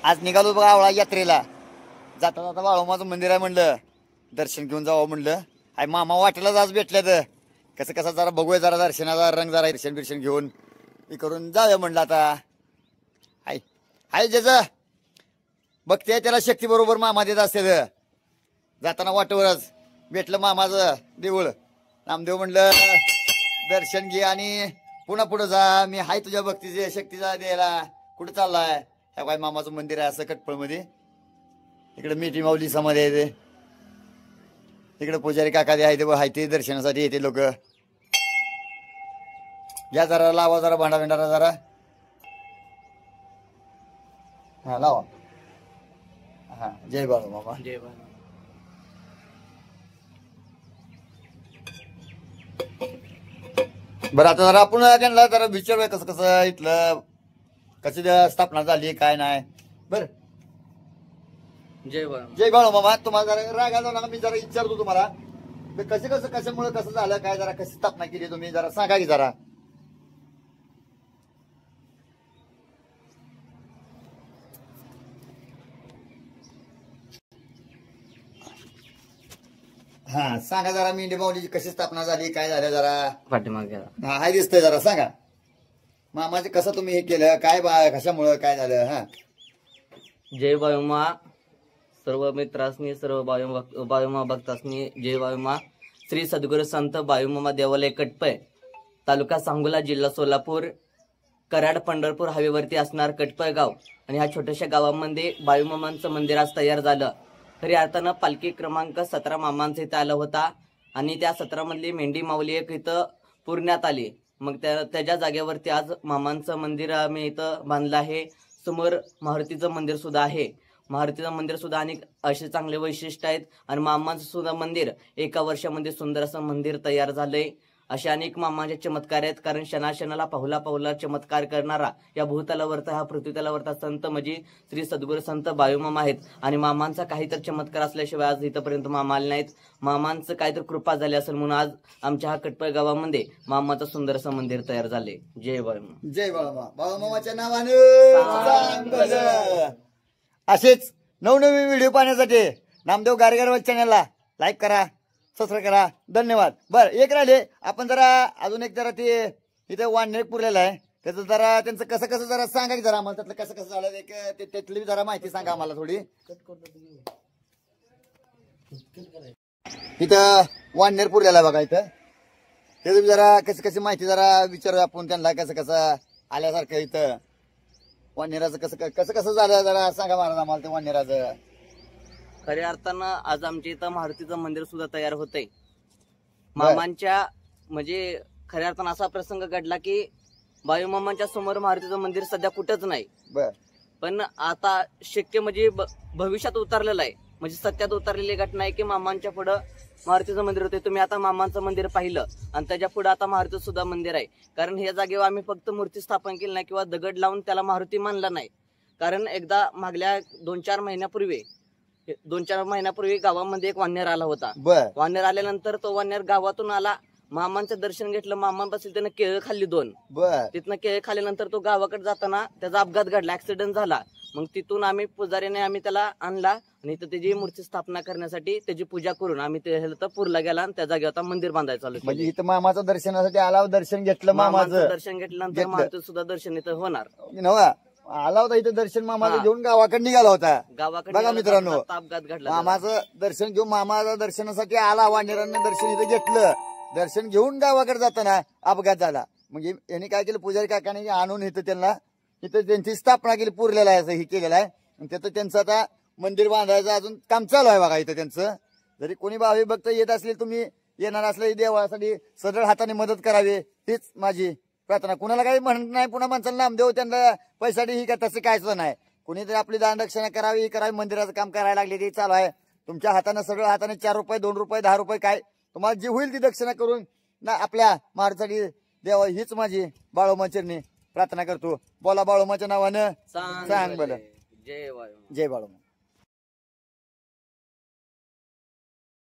आज निघालो बघा आवळा यात्रेला. जाता जाता बाळोमाचं मंदिर आहे म्हणलं, दर्शन घेऊन जावं म्हणलं. हाय मामा वाटेलाच आज भेटल्यात. कसं कसं जरा बघूया, जरा दर्शनाचा रंग, जरा दर्शन बिर्शन घेऊन हे करून जाऊया म्हणलं. आता हाय हाय ज्याचं बघते त्याला शक्ती बरोबर मामा देत असते. जाताना वाटेवरच भेटलं मामाचं देऊळ. नामदेव म्हणलं दर्शन घे आणि पुन्हा पुढे जा. मी हाय तुझ्या भक्तीचे शक्तीचा द्यायला. कुठे चाललाय? ह्या काय मामाचं मंदिर आहे असं कटपळमध्ये. इकडे मिठी माऊली समाधी आहे ते. इकडे पुजारी काका आहे ते दर्शनासाठी येते लोक. घ्या जरा, लावा जरा भांडा भेंडारा जरा. हा लावा. हा जय बाळू मामा. जय बाळू. बरं आता जरा आपण त्यांना जरा विचारूया कसं कसं इथलं कशी स्थापना झाली काय नाही. बरं जय बाळू. जय बाळू मामा. तुम्हाला जरा राग आला ना, मी जरा विचारतो तुम्हाला कसं कसं कशामुळे कसं झालं काय, जरा कशी स्थापना केली तुम्ही जरा सांगा की जरा. हा सांगा जरा, मेंढी माऊलीची कशी स्थापना झाली काय झालं जरा पाठीमागे हा हाय दिसतंय जरा सांगा. मामाचे कसं तुम्ही हे केलं काय कशामुळं काय झालं. हा जय बाळूमा. सर्व मित्रांनी, सर्व बाळूमा भक्तांनी जय बाळूमा. श्री सद्गुरू संत बाळूमामा देवालय कटपय, तालुका सांगोला, जिल्हा सोलापूर, कराड पंढरपूर हायवेवरती असणार कटपय गाव. आणि ह्या छोट्याशा गावामध्ये बाळूमामांचं मंदिर आज तयार झालं. खरी अर्थानं पालखी क्रमांक 17 मामांचा इथं आला होता आणि त्या 17 मधली मेंढी माऊली एक इथं पुरण्यात आली. मग त्याच्या जागेवरती आज मामांचं मंदिर आम्ही इथं बांधलं आहे. समोर मारुतीचं मंदिर सुद्धा आहे. मारुतीचं मंदिर सुद्धा अनेक असे चांगले वैशिष्ट्य आहेत. आणि मामांचं सुद्धा मंदिर एका वर्षामध्ये सुंदर असं मंदिर तयार झालंय. असे अनेक मामांचे चमत्कार आहेत. कारण क्षणाक्षणाला पाहुला पाहुला चमत्कार करणारा या भूतलावरचा, हा पृथ्वीतलावरचा संत म्हणजे श्री सद्गुरू संत बाळूमामा आहेत. आणि मामांचा काहीतरी चमत्कार असल्याशिवाय आज इथंपर्यंत मामा आले नाहीत. मामांचं काहीतरी कृपा झाली असेल म्हणून आज आमच्या हा कटपळ गावामध्ये मामाचं सुंदर असं मंदिर तयार झाले. जय बाळूमा. जय बाळूमा. बाळूमामाच्या नावानं असेच नवनवीन व्हिडिओ पाहण्यासाठी नामदेव गारगार चॅनलला लाईक करा, सबस्क्राईब करा. धन्यवाद. बरं एक राहिले आपण जरा अजून एक जरा ते इथे वाननेर पुरलेलं आहे त्याचं जरा त्यांचं कसं कसं जरा सांगा की जरा आम्हाला त्यातलं कसं कसं झालं एक त्यातली जरा माहिती सांगा आम्हाला थोडी. इथं वाननेर पुरलेला आहे बघा. इथं ते जरा कशी कशी माहिती जरा विचारू आपण त्यांना कसं कसं आल्यासारखं. इथं वाननेराचं कसं कसं कसं झालं जरा सांगा महाराज आम्हाला ते वाननेराचं. खऱ्या अर्थानं आज आमच्या इथं मारुतीचं मंदिर सुद्धा तयार होतंय. मामांच्या म्हणजे खऱ्या अर्थानं असा प्रसंग घडला की बाळूमामांच्या समोर मारुतीचं मंदिर सध्या कुठंच नाही. पण आता शक्य म्हणजे भविष्यात उतरलेलं आहे. म्हणजे सत्यात उतरलेली घटना आहे की मामांच्या पुढं मारुतीचं मंदिर होते. तुम्ही आता मामांचं मंदिर पाहिलं आणि त्याच्या पुढे आता मारुती सुद्धा मंदिर आहे. कारण ह्या जागेवर आम्ही फक्त मूर्ती स्थापन केली नाही किंवा दगड लावून त्याला मारुती मानला नाही. कारण एकदा मागल्या 2-4 महिन्यापूर्वी गावामध्ये एक वाननेर आला होता. वाननेर आल्यानंतर तो वाननेर गावातून आला, मामांचं दर्शन घेतलं. मामांपासून त्यानं केळं खाल्ली 2. तिथनं केळं खाल्ल्यानंतर तो गावाकडे जाताना त्याचा अपघात घडला, ऍक्सिडेंट झाला. मग तिथून आम्ही पुजारीने आम्ही त्याला आणला आणि इथं त्याची मूर्ती स्थापना करण्यासाठी त्याची पूजा करून आम्ही ते पुरला गेला आणि त्या जागेवर आता मंदिर बांधायचं चालू. म्हणजे इथं मामाचं दर्शनासाठी आला, दर्शन घेतलं, मामाचं दर्शन घेतल्यानंतर मारुती सुद्धा दर्शन इथं होणार. आला होता इथं दर्शन मामाचं घेऊन गावाकडे निघाला होता. गावाकडे बघा मित्रांनो, अपघात घडला. मामाचं दर्शन घेऊन मामाचं दर्शनासाठी आला, वाननेरांना दर्शन इथं घेतलं. दर्शन घेऊन गावाकडे जाताना अपघात झाला. म्हणजे यांनी काय केलं, पुजारी काकाने आणून इथं त्यांना इथं त्यांची स्थापना केली, पुरलेला आहे असं हे केलेलं आहे. आणि तिथं त्यांचं आता मंदिर बांधायचं अजून काम चालू आहे बघा. इथं त्यांचं जरी कोणी भावी भक्त येत असले, तुम्ही येणार असले देवासाठी सदळ हाताने मदत करावी हीच माझी प्रार्थना. कुणाला काही म्हणत नाही. पुन्हा माणसाला नामदेव त्यांना पैशासाठी ही का तसं कायच नाही. कुणीतरी आपली दानदक्षिणा करावी, ही करावी, मंदिराचं काम करायला लागले ते चालू आहे. तुमच्या हाताने सगळं हाताने 4 रुपये 2 रुपये 10 रुपये काय तुम्हाला जी होईल ती दक्षिणा करून ना आपल्या मार्गासाठी देवा हीच माझी बाळूमा चरणी प्रार्थना करतो. बोला बाळूमाच्या नावानं सांग बरं. जय बाळूमा. जय बाळूमा.